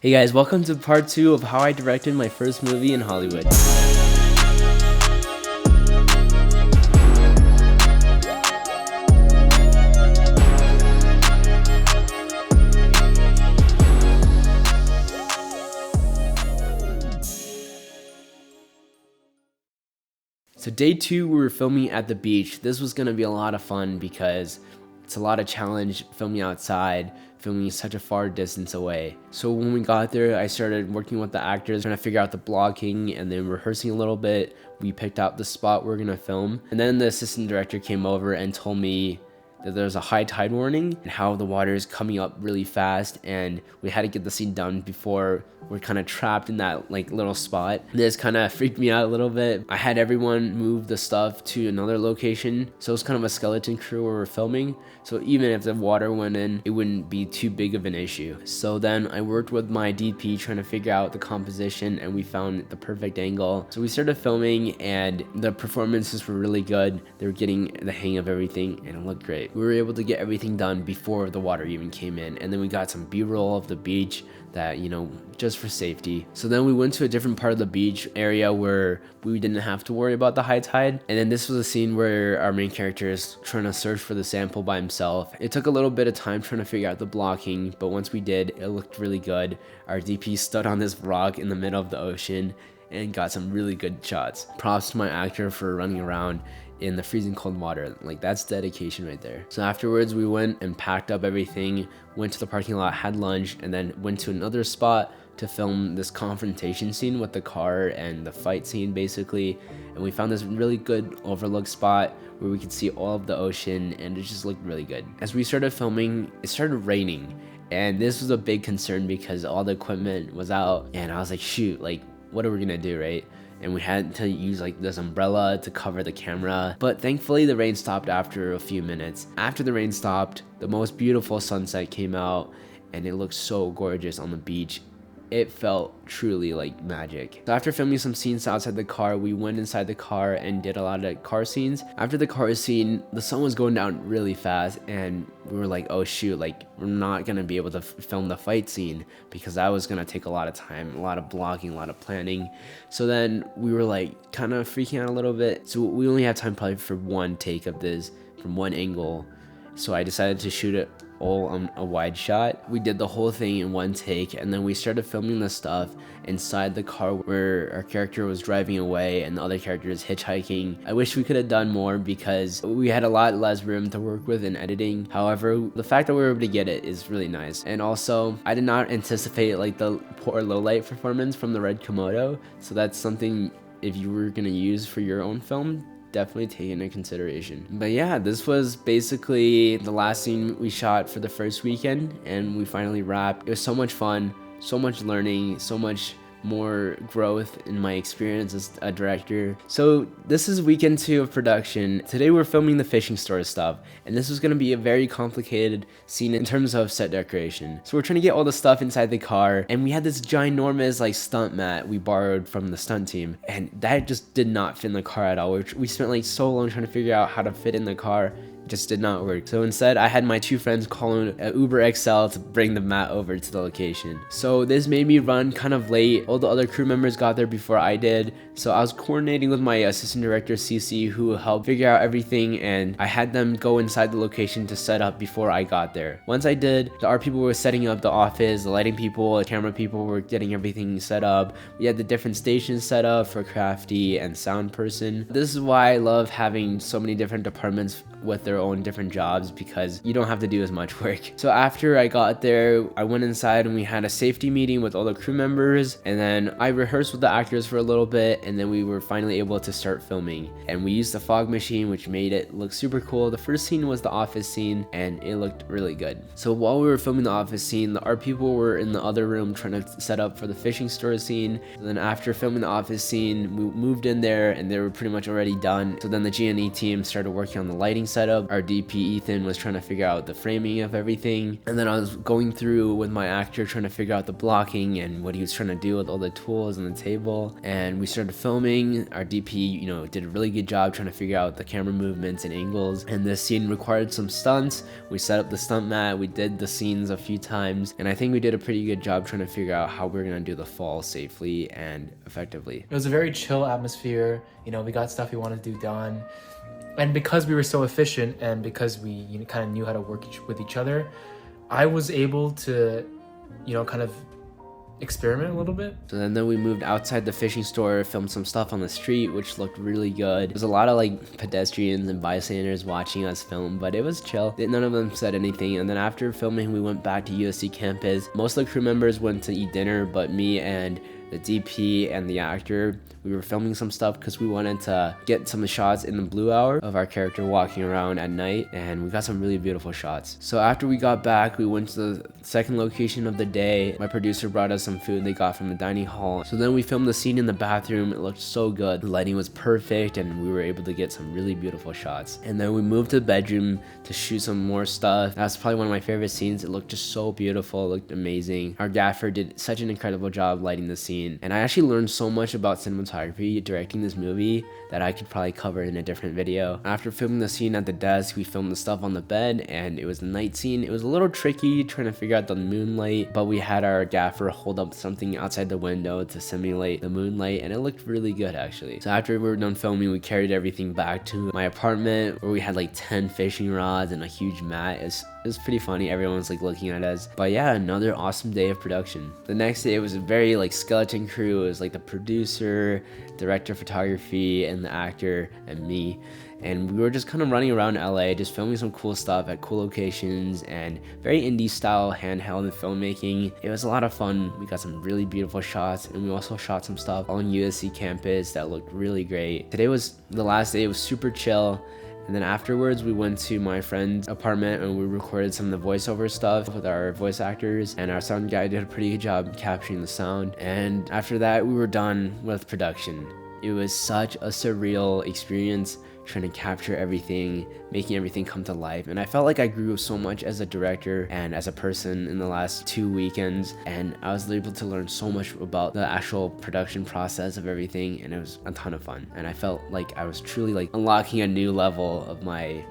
Hey guys, welcome to part 2 of how I directed my first movie in Hollywood. So day 2, we were filming at the beach. This was gonna be a lot of fun because it's a lot of challenge filming outside, filming such a far distance away. So when we got there, I started working with the actors, trying to figure out the blocking and then rehearsing a little bit. We picked out the spot we're gonna film. And then the assistant director came over and told me that there's a high tide warning and how the water is coming up really fast, and we had to get the scene done before we're kind of trapped in that little spot. This kind of freaked me out a little bit. I had everyone move the stuff to another location, so it's kind of a skeleton crew where we're filming, so even if the water went in, it wouldn't be too big of an issue. So then I worked with my DP trying to figure out the composition, and we found the perfect angle. So we started filming and the performances were really good. They were getting the hang of everything and it looked great. We were able to get everything done before the water even came in, and then we got some b-roll of the beach that, just for safety. So then we went to a different part of the beach area where we didn't have to worry about the high tide. And then this was a scene where our main character is trying to search for the sample by himself. It took a little bit of time trying to figure out the blocking, but once we did, it looked really good. Our DP stood on this rock in the middle of the ocean and got some really good shots. Props to my actor for running around in the freezing cold water. That's dedication right there. So afterwards, we went and packed up everything, went to the parking lot, had lunch, and then went to another spot to film this confrontation scene with the car and the fight scene basically. And we found this really good overlook spot where we could see all of the ocean, and it just looked really good. As we started filming, it started raining, and this was a big concern because all the equipment was out, and I was like, shoot, what are we gonna do, right? And we had to use this umbrella to cover the camera, but thankfully the rain stopped after a few minutes. After the rain stopped, the most beautiful sunset came out, and it looked so gorgeous on the beach. It felt truly like magic. So after filming some scenes outside the car, we went inside the car and did a lot of car scenes. After the car scene, the sun was going down really fast, and we were like, oh shoot, we're not gonna be able to film the fight scene because that was gonna take a lot of time, a lot of blocking, a lot of planning. So then we were kind of freaking out a little bit. So we only had time probably for one take of this from one angle. So I decided to shoot it all on a wide shot. We did the whole thing in one take, and then we started filming the stuff inside the car where our character was driving away and the other character is hitchhiking. I wish we could have done more because we had a lot less room to work with in editing. However, the fact that we were able to get it is really nice. And also, I did not anticipate the poor low light performance from the red Komodo, so that's something if you were gonna use for your own film, definitely take into consideration. But yeah, this was basically the last scene we shot for the first weekend, and we finally wrapped. It was so much fun, so much learning, so much more growth in my experience as a director. So this is weekend 2 of production. Today we're filming the fishing store stuff, and this was going to be a very complicated scene in terms of set decoration. So we're trying to get all the stuff inside the car, and we had this ginormous stunt mat we borrowed from the stunt team, and that just did not fit in the car at all. We spent so long trying to figure out how to fit in the car. Just did not work. So instead, I had my 2 friends call in an Uber XL to bring the mat over to the location. So this made me run kind of late. All the other crew members got there before I did. So I was coordinating with my assistant director, CC, who helped figure out everything, and I had them go inside the location to set up before I got there. Once I did, the art people were setting up the office, the lighting people, the camera people were getting everything set up. We had the different stations set up for crafty and sound person. This is why I love having so many different departments with their own different jobs, because you don't have to do as much work. So after I got there, I went inside and we had a safety meeting with all the crew members, and then I rehearsed with the actors for a little bit, and then we were finally able to start filming. And we used the fog machine, which made it look super cool. The first scene was the office scene, and it looked really good. So while we were filming the office scene, the art people were in the other room trying to set up for the fishing store scene. And then after filming the office scene, we moved in there and they were pretty much already done. So then the G&E team started working on the lighting setup. setup. Our DP Ethan was trying to figure out the framing of everything, and then I was going through with my actor trying to figure out the blocking and what he was trying to do with all the tools on the table. And we started filming. Our DP, did a really good job trying to figure out the camera movements and angles, and this scene required some stunts. We set up the stunt mat, we did the scenes a few times, and I think we did a pretty good job trying to figure out how we were going to do the fall safely and effectively. It was a very chill atmosphere. We got stuff we wanted to do done, and because we were so efficient and because we kind of knew how to work with each other, I was able to kind of experiment a little bit. So then we moved outside the fishing store, filmed some stuff on the street, which looked really good. There's a lot of pedestrians and bystanders watching us film, but it was chill. None of them said anything. And then after filming, we went back to USC campus. Most of the crew members went to eat dinner, but me and the DP and the actor, we were filming some stuff because we wanted to get some shots in the blue hour of our character walking around at night, and we got some really beautiful shots. So after we got back, we went to the second location of the day. My producer brought us some food they got from the dining hall. So then we filmed the scene in the bathroom. It looked so good. The lighting was perfect, and we were able to get some really beautiful shots. And then we moved to the bedroom to shoot some more stuff. That's probably one of my favorite scenes. It looked just so beautiful. It looked amazing. Our gaffer did such an incredible job lighting the scene. And I actually learned so much about cinematography directing this movie that I could probably cover in a different video. After filming the scene at the desk, we filmed the stuff on the bed, and it was a night scene. It was a little tricky trying to figure out the moonlight, but we had our gaffer hold up something outside the window to simulate the moonlight, and it looked really good actually. So after we were done filming, we carried everything back to my apartment where we had 10 fishing rods and a huge mat. It was pretty funny. Everyone's looking at us. But yeah, another awesome day of production. The next day, it was a very skeleton crew. It was the producer, director of photography, and the actor, and me. And we were just kind of running around LA, just filming some cool stuff at cool locations and very indie style handheld filmmaking. It was a lot of fun. We got some really beautiful shots, and we also shot some stuff on USC campus that looked really great. Today was the last day. It was super chill. And then afterwards, we went to my friend's apartment and we recorded some of the voiceover stuff with our voice actors, and our sound guy did a pretty good job capturing the sound. And after that, we were done with production. It was such a surreal experience trying to capture everything, making everything come to life. And I felt like I grew so much as a director and as a person in the last 2 weekends, and I was able to learn so much about the actual production process of everything, and it was a ton of fun. And I felt like I was truly unlocking a new level of my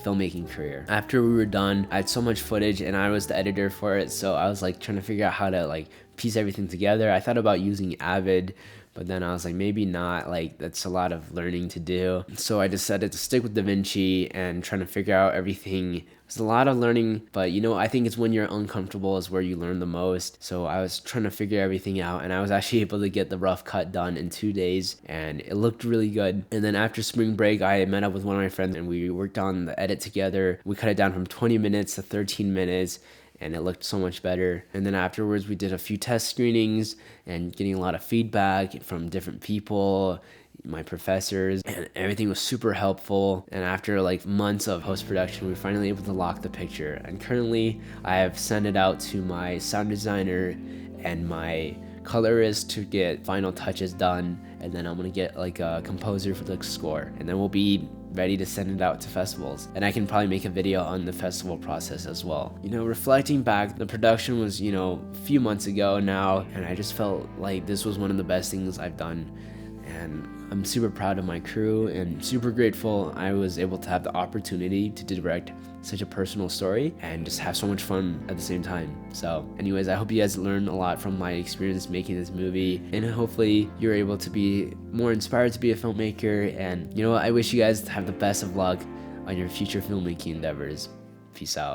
filmmaking career. After we were done, I had so much footage and I was the editor for it, so I was trying to figure out how to piece everything together. I thought about using Avid, but then I was maybe not. That's a lot of learning to do. So I decided to stick with DaVinci and trying to figure out everything. It's a lot of learning, but I think it's when you're uncomfortable is where you learn the most. So I was trying to figure everything out, and I was actually able to get the rough cut done in 2 days, and it looked really good. And then after spring break, I met up with one of my friends and we worked on the edit together. We cut it down from 20 minutes to 13 minutes. And it looked so much better. And then afterwards, we did a few test screenings and getting a lot of feedback from different people, my professors, and everything was super helpful. And after months of post-production, we were finally able to lock the picture. And currently, I have sent it out to my sound designer and my colorist to get final touches done, and then I'm gonna get a composer for the score, and then we'll be ready to send it out to festivals. And I can probably make a video on the festival process as well. Reflecting back, the production was a few months ago now, and I just felt like this was one of the best things I've done, and I'm super proud of my crew and super grateful I was able to have the opportunity to direct such a personal story and just have so much fun at the same time. So anyways, I hope you guys learned a lot from my experience making this movie, and hopefully you're able to be more inspired to be a filmmaker. And I wish you guys to have the best of luck on your future filmmaking endeavors. Peace out.